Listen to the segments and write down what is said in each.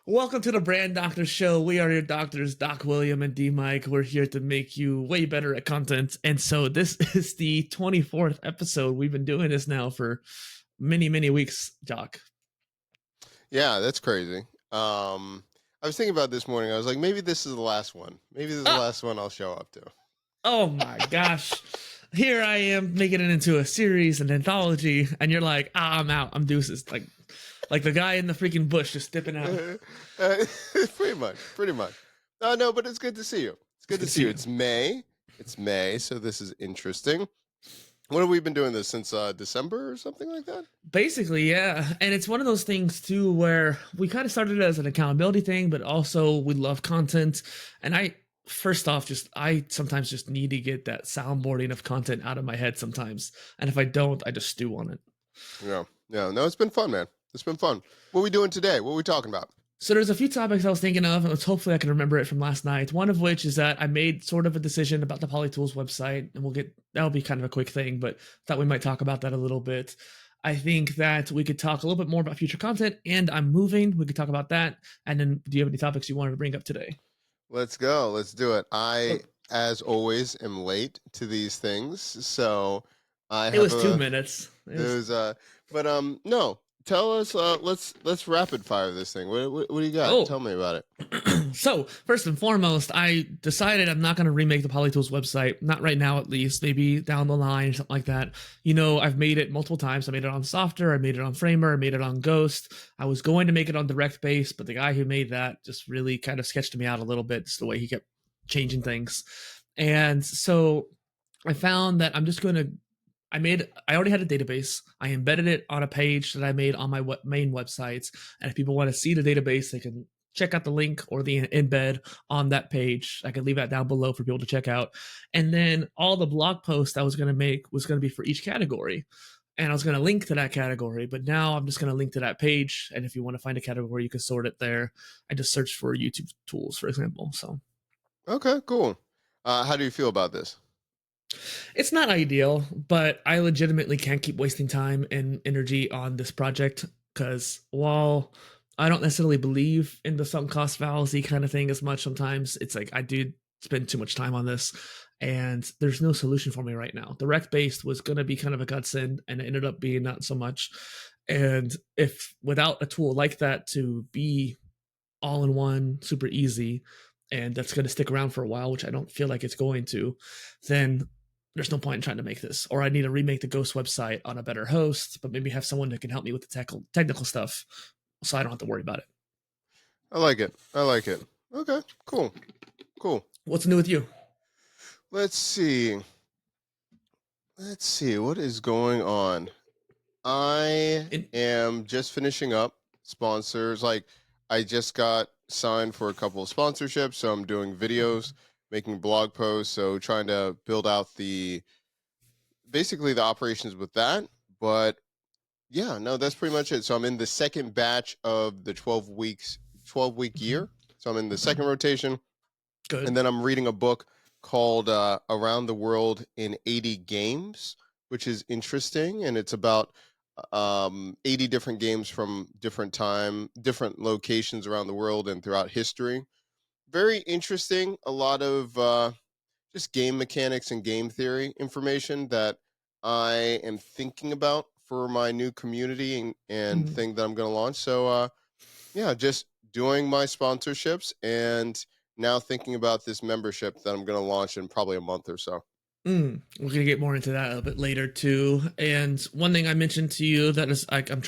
Welcome to the Brand Doctor Show. We are your doctors, Doc William and D Mike. We're here to make you way better at content. And so this is the 24th episode. We've been doing this now for many, many weeks, Doc. Yeah, that's crazy. I was thinking about this morning. I was like, maybe this is the last one. Maybe this is the last one I'll show up to. Oh my gosh. Here I am making it into a series, an anthology, and you're like, I'm out. I'm deuces. Like the guy in the freaking bush just dipping out. Pretty much. No, but it's good to see you. It's good to see you. It's May, so this is interesting. What have we been doing this since December or something like that? Basically, yeah. And it's one of those things too where we kind of started it as an accountability thing, but also we love content. And I sometimes just need to get that soundboarding of content out of my head sometimes. And if I don't, I just stew on it. Yeah. No, it's been fun, man. It's been fun. What are we doing today? What are we talking about? So there's a few topics I was thinking of, and hopefully I can remember it from last night. One of which is that I made sort of a decision about the Polytools website, and that'll be kind of a quick thing, but thought we might talk about that a little bit. I think that we could talk a little bit more about future content, and I'm moving. We could talk about that. And then do you have any topics you wanted to bring up today? Let's go. Let's do it. I, as always, am late to these things, so it was 2 minutes. No. Tell us. Let's rapid fire this thing. What do you got? Tell me about it. So first and foremost, I decided I'm not going to remake the Polytools website. Not right now, at least. Maybe down the line, something like that. You know, I've made it multiple times. I made it on Softer. I made it on Framer. I made it on Ghost. I was going to make it on Direct Base, but the guy who made that just really kind of sketched me out a little bit. Just the way he kept changing things, and so I found that I'm just going to. I already had a database. I embedded it on a page that I made on my main websites. And if people want to see the database, they can check out the link or the embed on that page. I can leave that down below for people to check out. And then all the blog posts I was going to make was going to be for each category. And I was going to link to that category, but now I'm just going to link to that page. And if you want to find a category, you can sort it there. I just searched for YouTube tools, for example. So, okay, cool. How do you feel about this? It's not ideal, but I legitimately can't keep wasting time and energy on this project because while I don't necessarily believe in the sunk cost fallacy kind of thing as much, sometimes it's like I do spend too much time on this and there's no solution for me right now. Direct based was going to be kind of a godsend and it ended up being not so much. And if without a tool like that to be all in one, super easy, and that's going to stick around for a while, which I don't feel like it's going to, then there's no point in trying to make this. Or I need to remake the Ghost website on a better host, but maybe have someone that can help me with the technical stuff so I don't have to worry about it. I like it. Okay, cool. What's new with you? Let's see. What is going on? I am just finishing up sponsors. Like, I just got signed for a couple of sponsorships, so I'm doing videos, making blog posts, so trying to build out basically the operations with that. But yeah, no, that's pretty much it. So I'm in the second batch of the 12-week year. So I'm in the second rotation. Good. And then I'm reading a book called Around the World in 80 Games, which is interesting. And it's about 80 different games from different locations around the world and throughout history. Very interesting. A lot of just game mechanics and game theory information that I am thinking about for my new community and thing that I'm going to launch. So, yeah, just doing my sponsorships and now thinking about this membership that I'm going to launch in probably a month or so. We're going to get more into that a little bit later too. And one thing I mentioned to you that is like I'm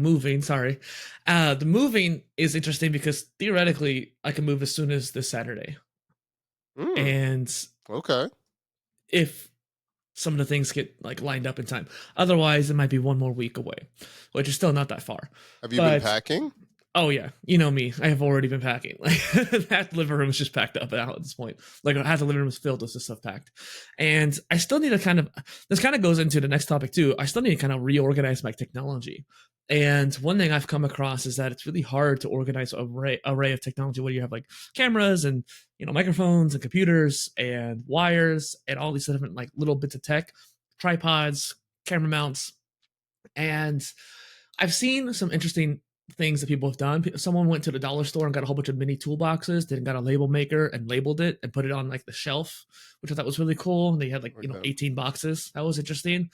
moving, sorry. The moving is interesting because theoretically I can move as soon as this Saturday. And okay, if some of the things get like lined up in time, otherwise it might be one more week away, which is still not that far. Have you been packing? Oh yeah, you know me. I have already been packing. Like that living room is just packed up now at this point. Like half the living room is filled with this stuff packed, and I still need to this kind of goes into the next topic too. I still need to kind of reorganize my technology. And one thing I've come across is that it's really hard to organize an array of technology where you have like cameras and microphones and computers and wires and all these different like little bits of tech, tripods, camera mounts, and I've seen some interesting things that people have done. Someone went to the dollar store and got a whole bunch of mini toolboxes, then got a label maker and labeled it and put it on like the shelf, which I thought was really cool. They had like, 18 boxes. That was interesting.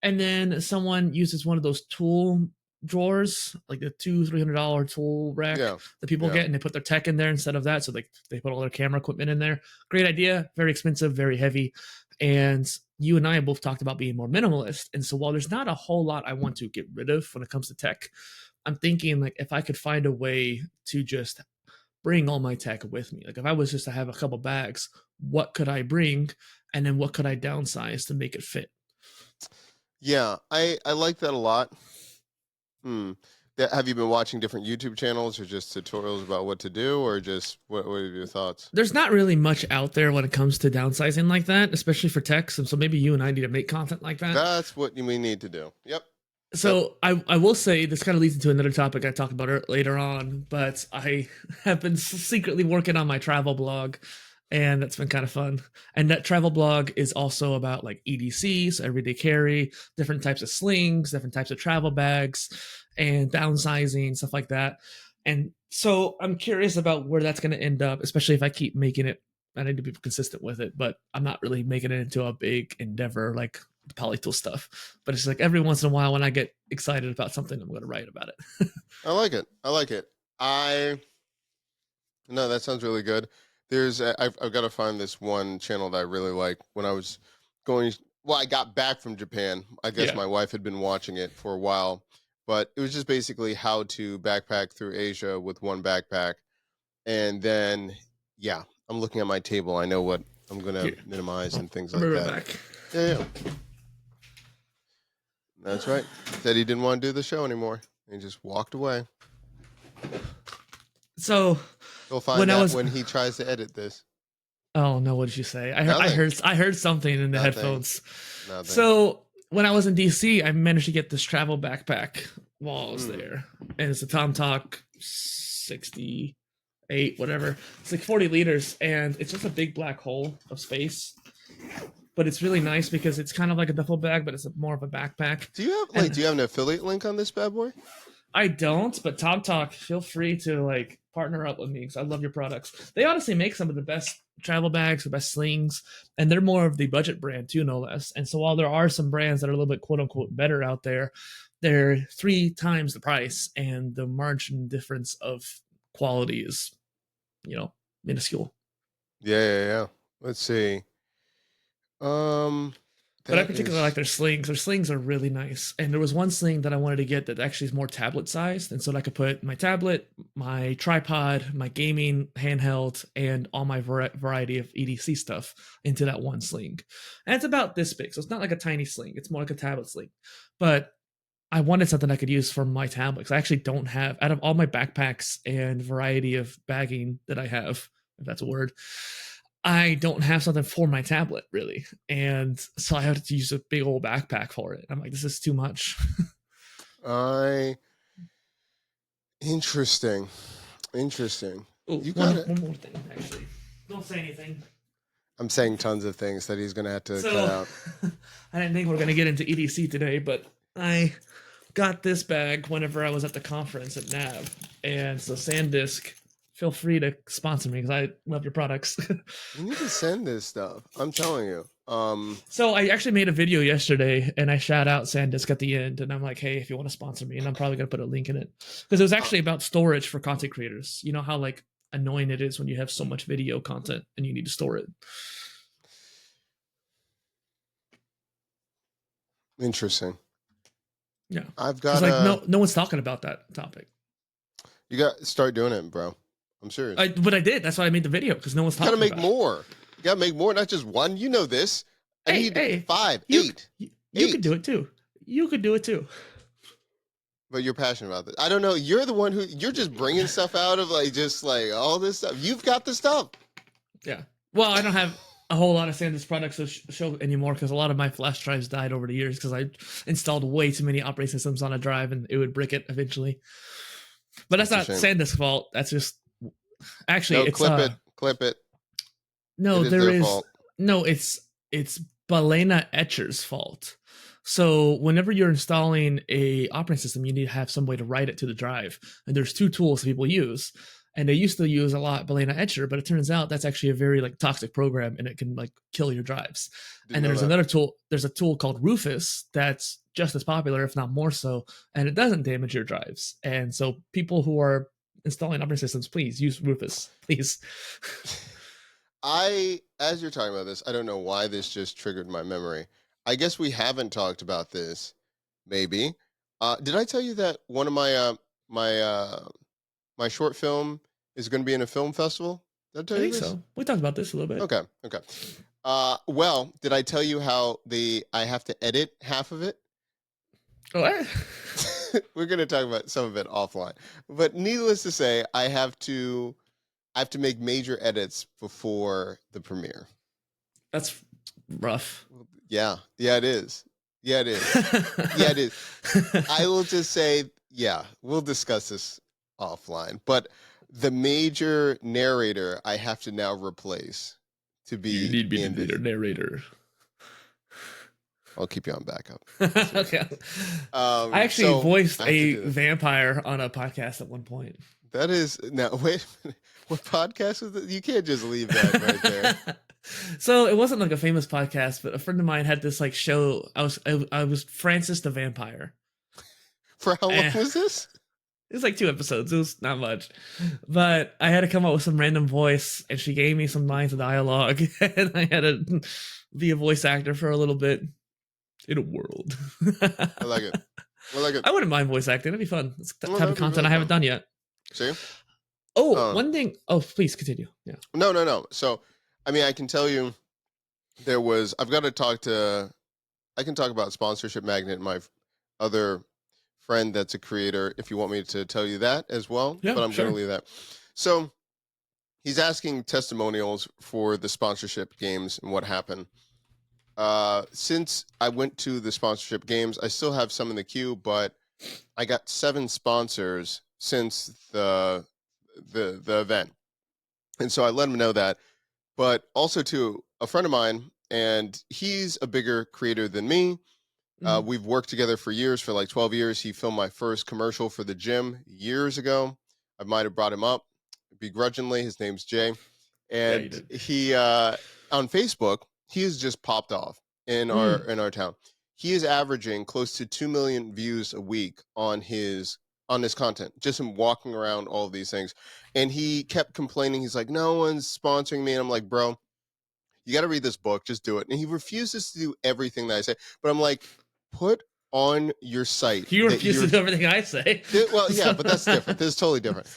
And then someone uses one of those tool drawers, like the $200-$300 tool rack that people get, and they put their tech in there instead of that. So they put all their camera equipment in there. Great idea. Very expensive, very heavy. And you and I both talked about being more minimalist. And so while there's not a whole lot I want to get rid of when it comes to tech, I'm thinking like if I could find a way to just bring all my tech with me, like if I was just to have a couple bags, what could I bring? And then what could I downsize to make it fit? Yeah, I like that a lot. Have you been watching different YouTube channels or just tutorials about what to do, or just what are your thoughts? There's not really much out there when it comes to downsizing like that, especially for techs. And so maybe you and I need to make content like that. That's what we need to do. Yep. So I will say this kind of leads into another topic I talk about later on, but I have been secretly working on my travel blog, and that's been kind of fun. And that travel blog is also about like EDC, so everyday carry, different types of slings, different types of travel bags, and downsizing, stuff like that. And so I'm curious about where that's going to end up, especially if I keep making it. I need to be consistent with it, but I'm not really making it into a big endeavor like the Polytools stuff. But it's like every once in a while when I get excited about something, I'm going to write about it. I like it. No, that sounds really good. I've got to find this one channel that I really like. When I was I got back from Japan. I guess my wife had been watching it for a while, but it was just basically how to backpack through Asia with one backpack. And then, I'm looking at my table. I know what I'm going to minimize and things like that. Back. Yeah. That's right. Said he didn't want to do the show anymore. He just walked away. So you'll find out when he tries to edit this. Oh no! What did you say? I heard something in the headphones. Nothing. So when I was in DC, I managed to get this travel backpack while I was there, and it's a TomTalk 68, whatever. It's like 40 liters, and it's just a big black hole of space. But it's really nice because it's kind of like a duffel bag, but it's more of a backpack. Do you have an affiliate link on this bad boy? I don't, but TomTalk, feel free to partner up with me because I love your products. They honestly make some of the best travel bags, the best slings, and they're more of the budget brand too, no less. And so while there are some brands that are a little bit quote unquote better out there, they're 3 times the price, and the margin difference of quality is, minuscule. Yeah. Let's see. But I particularly like their slings. Their slings are really nice. And there was one sling that I wanted to get that actually is more tablet sized. And so I could put my tablet, my tripod, my gaming handheld, and all my variety of EDC stuff into that one sling. And it's about this big. So it's not like a tiny sling. It's more like a tablet sling. But I wanted something I could use for my tablet. Because I actually don't have, out of all my backpacks and variety of bagging that I have, if that's a word, I don't have something for my tablet really. And so I had to use a big old backpack for it. I'm like, this is too much. Interesting. Ooh, one more thing, actually. Don't say anything. I'm saying tons of things that he's going to have to cut out. I didn't think we were going to get into EDC today, but I got this bag whenever I was at the conference at NAV. And so SanDisk, feel free to sponsor me because I love your products. You need to send this stuff. I'm telling you. So I actually made a video yesterday and I shout out SanDisk at the end, and I'm like, hey, if you want to sponsor me, and I'm probably going to put a link in it because it was actually about storage for content creators. You know how annoying it is when you have so much video content and you need to store it. Interesting. Yeah. I've got no one's talking about that topic. You got to start doing it, bro. I'm serious. But I did. That's why I made the video, because no one's talking about it. You gotta make more. You gotta make more, not just one. You know this. I need 5, 8. You could do it too. You could do it too. But you're passionate about this. I don't know. You're the one you're just bringing stuff out of all this stuff. You've got the stuff. Yeah. Well, I don't have a whole lot of SanDisk products to show anymore because a lot of my flash drives died over the years because I installed way too many operating systems on a drive and it would brick it eventually. But that's not SanDisk's fault. That's just actually clip it. No, there is fault. No, it's Balena Etcher's fault. So whenever you're installing a operating system, you need to have some way to write it to the drive. And there's two tools that people use. And they used to use a lot Balena Etcher, but it turns out that's actually a very like toxic program and it can like kill your drives. Didn't And know there's that. another tool, there's a tool called Rufus that's just as popular, if not more so, and it doesn't damage your drives. And so people who are installing operating systems, please use Rufus, please. As you're talking about this, I don't know why this just triggered my memory. I guess we haven't talked about this, maybe. Did I tell you that one of my short film is going to be in a film festival? Did I tell I you think this? so. We talked about this a little bit. Okay. Well, did I tell you how I have to edit half of it? Oh, We're going to talk about some of it offline. But needless to say, I have to make major edits before the premiere. that's rough. Yeah, it is. Yeah, it is. I will just say, yeah, we'll discuss this offline. But the major narrator I have to now replace to be. You need me to be the narrator. I'll keep you on backup. Okay. I actually voiced a vampire on a podcast at one point. That is now. Wait, what podcast was it? You can't just leave that right there. So it wasn't like a famous podcast, but a friend of mine had this like show. I was Francis the Vampire. For how long was this? It was like 2 episodes. It was not much, but I had to come up with some random voice, and she gave me some lines of dialogue, and I had to be a voice actor for a little bit in a world. I like it. I wouldn't mind voice acting. That'd be fun. It's the type of content really I haven't done yet. See? One thing. Oh, please continue. Yeah. No. So, I mean, I can tell you I've got to talk to, I can talk about Sponsorship Magnet, my other friend that's a creator, if you want me to tell you that as well. Yeah, but I'm sure. going to leave that. So he's asking testimonials for the sponsorship games and what happened. Since I went to the sponsorship games, I still have some in the queue, but I got 7 sponsors since the event. And so I let him know that. But also to a friend of mine, and he's a bigger creator than me. We've worked together for years, for like 12 years. He filmed my first commercial for the gym years ago. I might have brought him up begrudgingly. His name's Jay. And he on Facebook, he has just popped off in our town. He is averaging close to 2 million views a week on his content, just him walking around all of these things. And he kept complaining. He's like, no one's sponsoring me. And I'm like, bro, you got to read this book. Just do it. And he refuses to do everything that I say. But I'm like, put on your site. You refuse to do everything I say. Well, yeah, but that's different. This is totally different.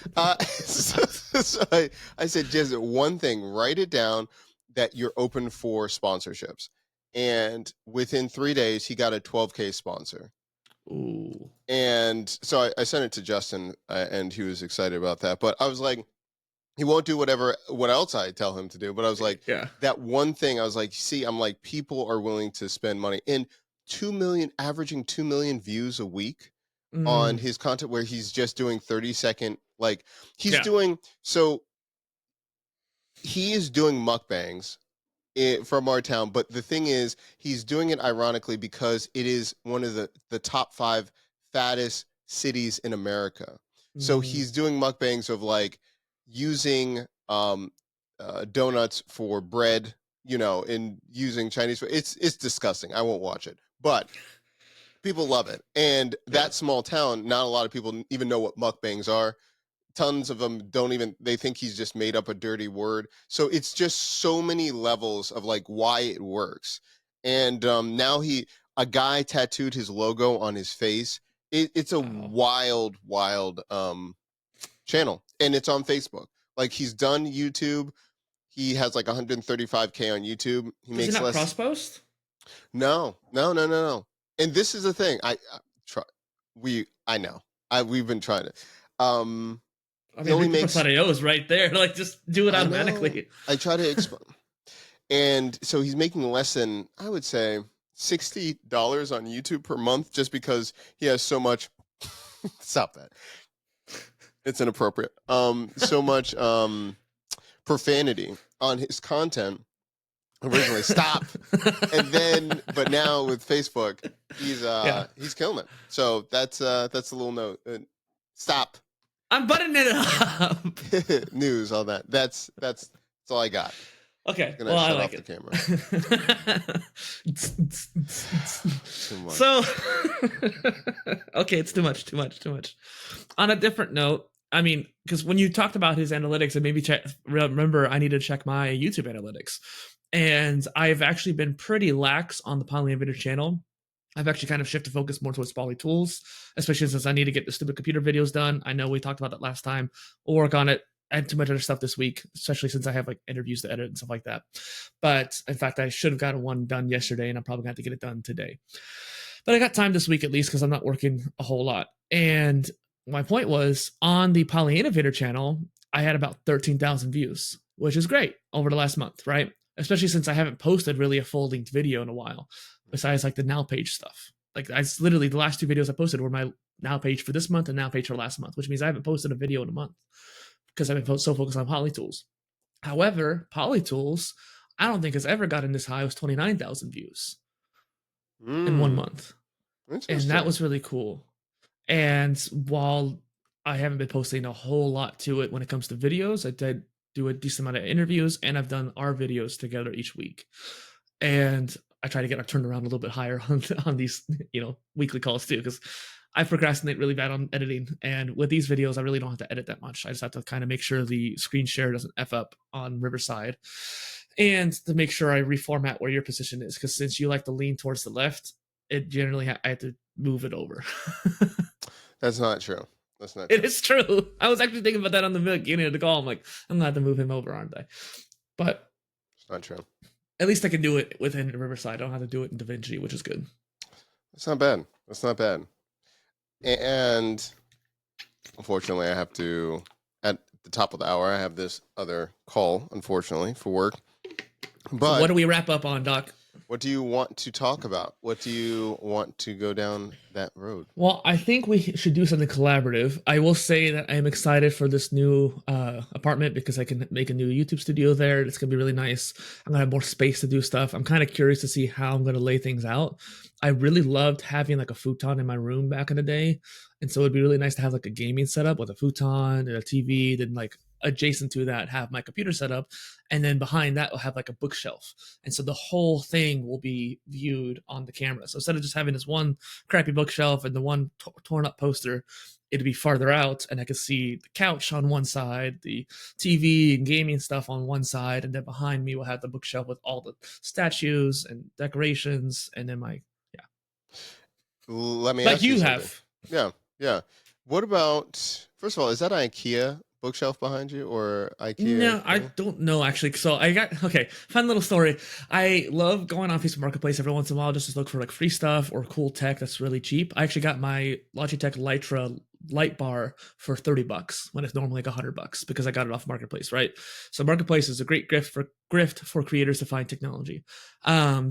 So I said, just one thing, write it down that you're open for sponsorships. And within 3 days, he got a 12K sponsor. Ooh. And so I sent it to Justin, and he was excited about that. But I was like, he won't do what else I tell him to do. But I was like, that one thing, I was like, see, I'm like, people are willing to spend money. And 2 million, averaging 2 million views a week on his content, where he's just doing 30-second, like he's doing. So he is doing mukbangs from our town, but the thing is, he's doing it ironically because it is one of the top 5 fattest cities in America. So he's doing mukbangs of like using donuts for bread, and using Chinese food. It's disgusting. I won't watch it, but people love it. And that small town, not a lot of people even know what mukbangs are. Tons of them they think he's just made up a dirty word. So it's just so many levels of like why it works. And now a guy tattooed his logo on his face. It's a wild channel, and it's on Facebook. Like, he's done YouTube. He has like 135K on YouTube. Is he not cross-post? No. And this is the thing. We've been trying to. I mean, Repurposed is right there. Like, just do it automatically. I try to explain. And so he's making less than, I would say, $60 on YouTube per month, just because he has so much. Stop that. It's inappropriate. So much profanity on his content. originally. Stop. And then, but now with Facebook, he's killing it. So that's a little note. Stop. I'm buttoning it up. News, all that. That's all I got. Okay. Well, I like it. The camera. Too much. So, okay, it's too much. On a different note, I mean, because when you talked about his analytics, it made me remember I need to check my YouTube analytics. And I've actually been pretty lax on the PolyInnovator channel. I've actually kind of shifted focus more towards Polytools, especially since I need to get the stupid computer videos done. I know we talked about that last time. We'll work on it. I had too much other stuff this week, especially since I have like interviews to edit and stuff like that. But in fact, I should have gotten one done yesterday, and I'm probably going to have to get it done today. But I got time this week at least because I'm not working a whole lot. And my point was, on the PolyInnovator channel, I had about 13,000 views, which is great over the last month, right? Especially since I haven't posted really a full-length video in a while, besides like the Now page stuff. Like literally the last 2 videos I posted were my Now page for this month and Now page for last month, which means I haven't posted a video in a month because I've been so focused on Polytools. However, Polytools, I don't think has ever gotten this high as 29,000 views in 1 month. And that was really cool. And while I haven't been posting a whole lot to it when it comes to videos, I did do a decent amount of interviews, and I've done our videos together each week. And I try to get our turnaround a little bit higher on these, weekly calls too, because I procrastinate really bad on editing. And with these videos, I really don't have to edit that much. I just have to kind of make sure the screen share doesn't F up on Riverside, and to make sure I reformat where your position is. Because since you like to lean towards the left, it generally I have to move it over. That's not true. That's not true. It is true. I was actually thinking about that on the beginning of the call. I'm like, I'm gonna have to move him over, aren't I? But it's not true. At least I can do it within Riverside. I don't have to do it in DaVinci, which is good. That's not bad. And unfortunately, I have to, at the top of the hour, I have this other call, unfortunately, for work. But so what do we wrap up on, Doc? What do you want to talk about? What do you want to go down that road? Well, I think we should do something collaborative. I will say that I am excited for this new apartment because I can make a new YouTube studio there. It's going to be really nice. I'm going to have more space to do stuff. I'm kind of curious to see how I'm going to lay things out. I really loved having like a futon in my room back in the day. And so it'd be really nice to have like a gaming setup with a futon and a TV, then like adjacent to that have my computer set up, and then behind that will have like a bookshelf, and so the whole thing will be viewed on the camera. So instead of just having this one crappy bookshelf and the one torn up poster, it'd be farther out, and I could see the couch on one side, the TV and gaming stuff on one side, and then behind me will have the bookshelf with all the statues and decorations, and then let me like ask you something. have. Yeah. What about, first of all, is that an IKEA bookshelf behind you or IKEA? No, I don't know actually. So fun little story. I love going on Facebook Marketplace every once in a while just to look for like free stuff or cool tech that's really cheap. I actually got my Logitech Litra light bar for $30 when it's normally like $100 because I got it off Marketplace, right? So Marketplace is a great grift for creators to find technology.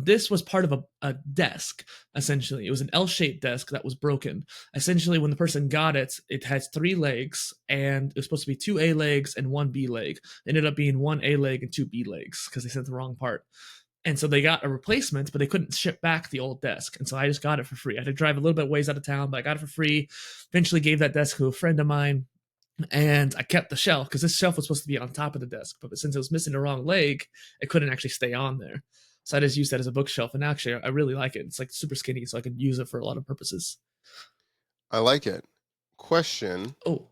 This was part of a desk, essentially. It was an L-shaped desk that was broken. Essentially, when the person got it, it has 3 legs, and it was supposed to be 2 A legs and 1 B leg. It ended up being 1 A leg and 2 B legs because they sent the wrong part. And so they got a replacement, but they couldn't ship back the old desk. And so I just got it for free. I had to drive a little bit ways out of town, but I got it for free. Eventually gave that desk to a friend of mine. And I kept the shelf because this shelf was supposed to be on top of the desk. But since it was missing the wrong leg, it couldn't actually stay on there. So I just used that as a bookshelf. And actually, I really like it. It's like super skinny, so I can use it for a lot of purposes. I like it. Question. Oh.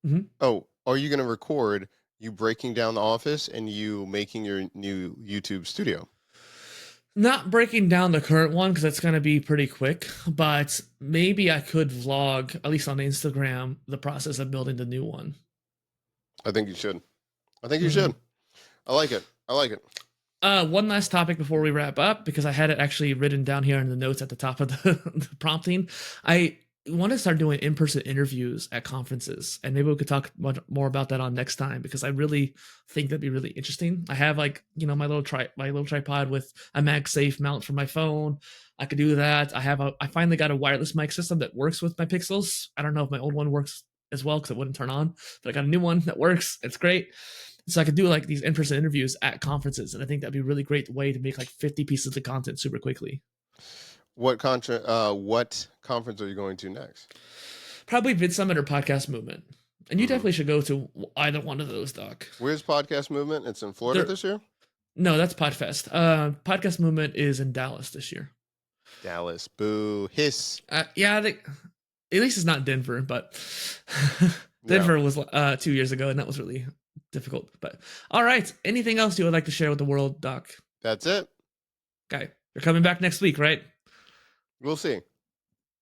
Mm-hmm. Oh, are you going to record you breaking down the office and you making your new YouTube studio? Not breaking down the current one because that's going to be pretty quick, but maybe I could vlog, at least on Instagram, the process of building the new one. I think you should. You should. I like it. One last topic before we wrap up, because I had it actually written down here in the notes at the top of the prompting. I want to start doing in-person interviews at conferences, and maybe we could talk much more about that on next time, because I really think that'd be really interesting. I have my little tripod with a MagSafe mount for my phone. I could do that. I finally got a wireless mic system that works with my Pixels. I don't know if my old one works as well because it wouldn't turn on, but I got a new one that works. It's great. So I could do like these in-person interviews at conferences, and I think that'd be a really great way to make like 50 pieces of content super quickly. What conference are you going to next? Probably VidSummit or Podcast Movement. And you definitely should go to either one of those, Doc. Where's Podcast Movement? It's in Florida this year? No, that's PodFest. Podcast Movement is in Dallas this year. Dallas. Boo. Hiss. Yeah, at least it's not Denver, but Denver was 2 years ago, and that was really difficult. But all right, anything else you would like to share with the world, Doc? That's it. Okay, you're coming back next week, right? We'll see.